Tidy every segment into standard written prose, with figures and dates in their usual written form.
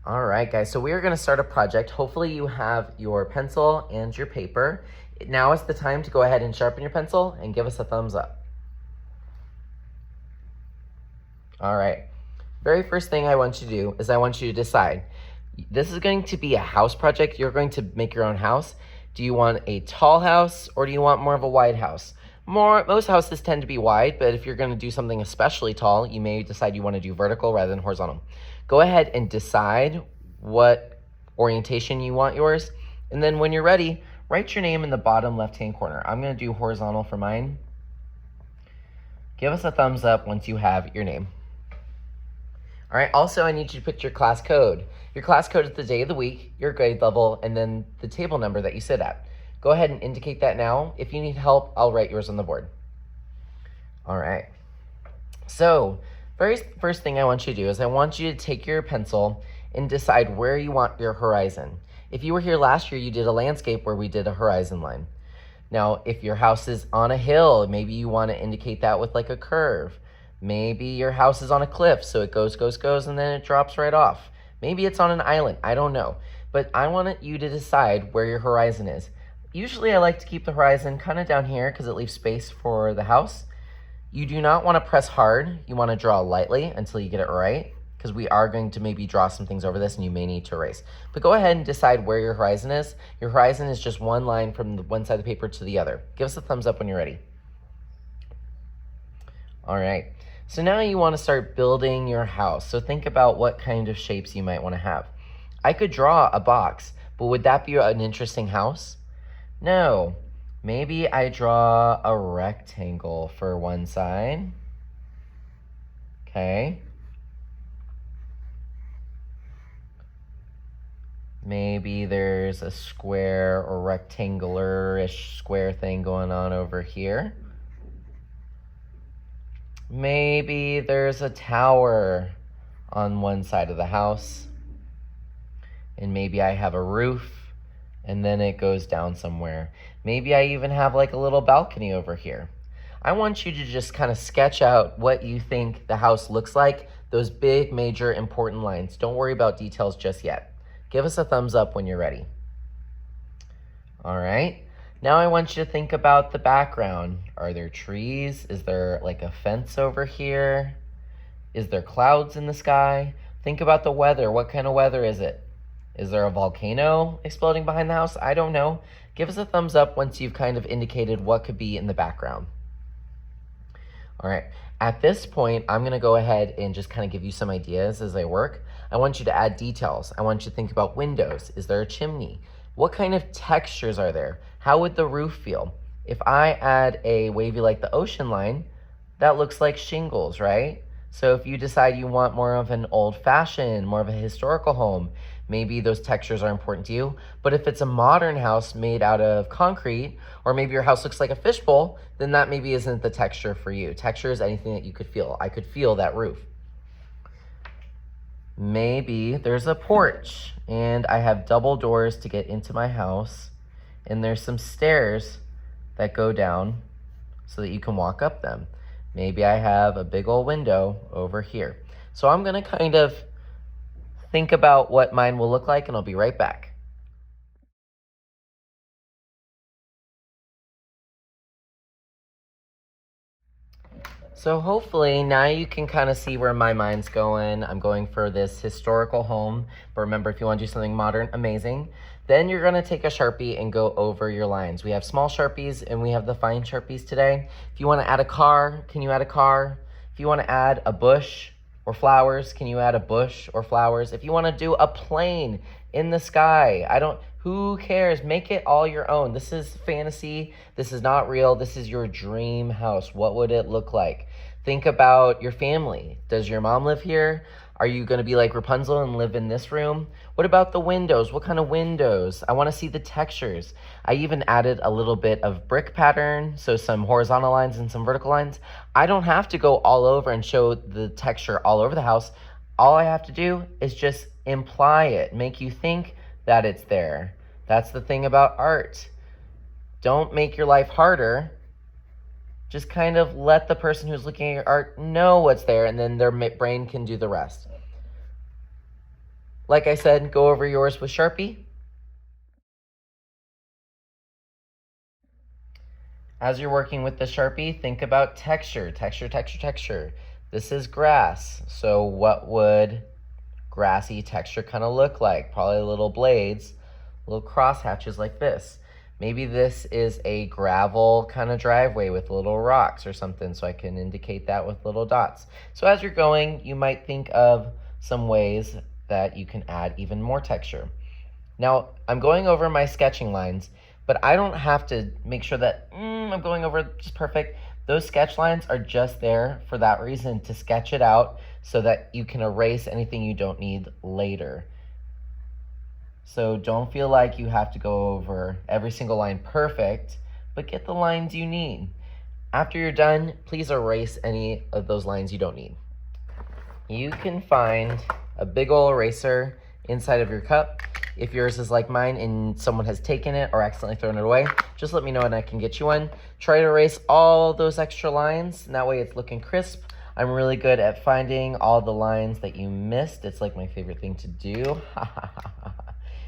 All right, guys, so we are gonna start a project. Hopefully you have your pencil and your paper. Now is the time to go ahead and sharpen your pencil and give us a thumbs up. All right, very first thing I want you to do is I want you to decide. This is going to be a house project. You're going to make your own house. Do you want a tall house or do you want more of a wide house? Most houses tend to be wide, but if you're gonna do something especially tall, you may decide you wanna do vertical rather than horizontal. Go ahead and decide what orientation you want yours. And then when you're ready, write your name in the bottom left-hand corner. I'm gonna do horizontal for mine. Give us a thumbs up once you have your name. All right, also I need you to put your class code. Your class code is the day of the week, your grade level, and then the table number that you sit at. Go ahead and indicate that now. If you need help, I'll write yours on the board. All right. So, very first thing I want you to do is I want you to take your pencil and decide where you want your horizon. If you were here last year, you did a landscape where we did a horizon line. Now, if your house is on a hill, maybe you want to indicate that with like a curve. Maybe your house is on a cliff, so it goes, and then it drops right off. Maybe it's on an island, I don't know. But I want you to decide where your horizon is. Usually I like to keep the horizon kind of down here because it leaves space for the house. You do not want to press hard. You want to draw lightly until you get it right, because we are going to maybe draw some things over this and you may need to erase. But go ahead and decide where your horizon is. Your horizon is just one line from the one side of the paper to the other. Give us a thumbs up when you're ready. All right. So now you want to start building your house. So think about what kind of shapes you might want to have. I could draw a box, but would that be an interesting house? No. Maybe I draw a rectangle for one side. Okay. Maybe there's a square or rectangular-ish square thing going on over here. Maybe there's a tower on one side of the house. And maybe I have a roof and then it goes down somewhere. Maybe I even have like a little balcony over here. I want you to just kind of sketch out what you think the house looks like, those big, major, important lines. Don't worry about details just yet. Give us a thumbs up when you're ready. All right. Now I want you to think about the background. Are there trees? Is there like a fence over here? Is there clouds in the sky? Think about the weather. What kind of weather is it? Is there a volcano exploding behind the house? I don't know. Give us a thumbs up once you've kind of indicated what could be in the background. All right, at this point, I'm gonna go ahead and just kind of give you some ideas as I work. I want you to add details. I want you to think about windows. Is there a chimney? What kind of textures are there? How would the roof feel? If I add a wavy like the ocean line, that looks like shingles, right? So if you decide you want more of an old-fashioned, more of a historical home, maybe those textures are important to you. But if it's a modern house made out of concrete, or maybe your house looks like a fishbowl, then that maybe isn't the texture for you. Texture is anything that you could feel. I could feel that roof. Maybe there's a porch, and I have double doors to get into my house, and there's some stairs that go down so that you can walk up them. Maybe I have a big old window over here. So I'm gonna kind of think about what mine will look like and I'll be right back. So hopefully now you can kind of see where my mind's going. I'm going for this historical home, but remember, if you want to do something modern, amazing. Then you're gonna take a Sharpie and go over your lines. We have small Sharpies and we have the fine Sharpies today. If you wanna add a car, can you add a car? If you wanna add a bush or flowers, can you add a bush or flowers? If you wanna do a plane in the sky, who cares? Make it all your own. This is fantasy. This is not real. This is your dream house. What would it look like? Think about your family. Does your mom live here? Are you gonna be like Rapunzel and live in this room? What about the windows? What kind of windows? I wanna see the textures. I even added a little bit of brick pattern, so some horizontal lines and some vertical lines. I don't have to go all over and show the texture all over the house. All I have to do is just imply it, make you think that it's there. That's the thing about art. Don't make your life harder. Just kind of let the person who's looking at your art know what's there, and then their brain can do the rest. Like I said, go over yours with Sharpie. As you're working with the Sharpie, think about texture, texture, texture, texture. This is grass, so what would grassy texture kind of look like? Probably little blades, little cross hatches like this. Maybe this is a gravel kind of driveway with little rocks or something, so I can indicate that with little dots. So as you're going, you might think of some ways that you can add even more texture. Now, I'm going over my sketching lines, but I don't have to make sure that I'm going over just perfect. Those sketch lines are just there for that reason, to sketch it out so that you can erase anything you don't need later. So don't feel like you have to go over every single line perfect, but get the lines you need. After you're done, please erase any of those lines you don't need. You can find a big ol' eraser inside of your cup. If yours is like mine and someone has taken it or accidentally thrown it away, just let me know and I can get you one. Try to erase all those extra lines, and that way it's looking crisp. I'm really good at finding all the lines that you missed. It's like my favorite thing to do.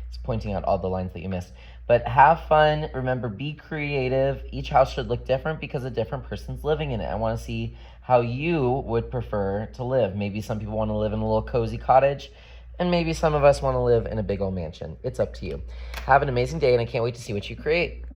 It's pointing out all the lines that you missed. But have fun. Remember, be creative. Each house should look different because a different person's living in it. I want to see how you would prefer to live. Maybe some people want to live in a little cozy cottage, and maybe some of us want to live in a big old mansion. It's up to you. Have an amazing day, and I can't wait to see what you create.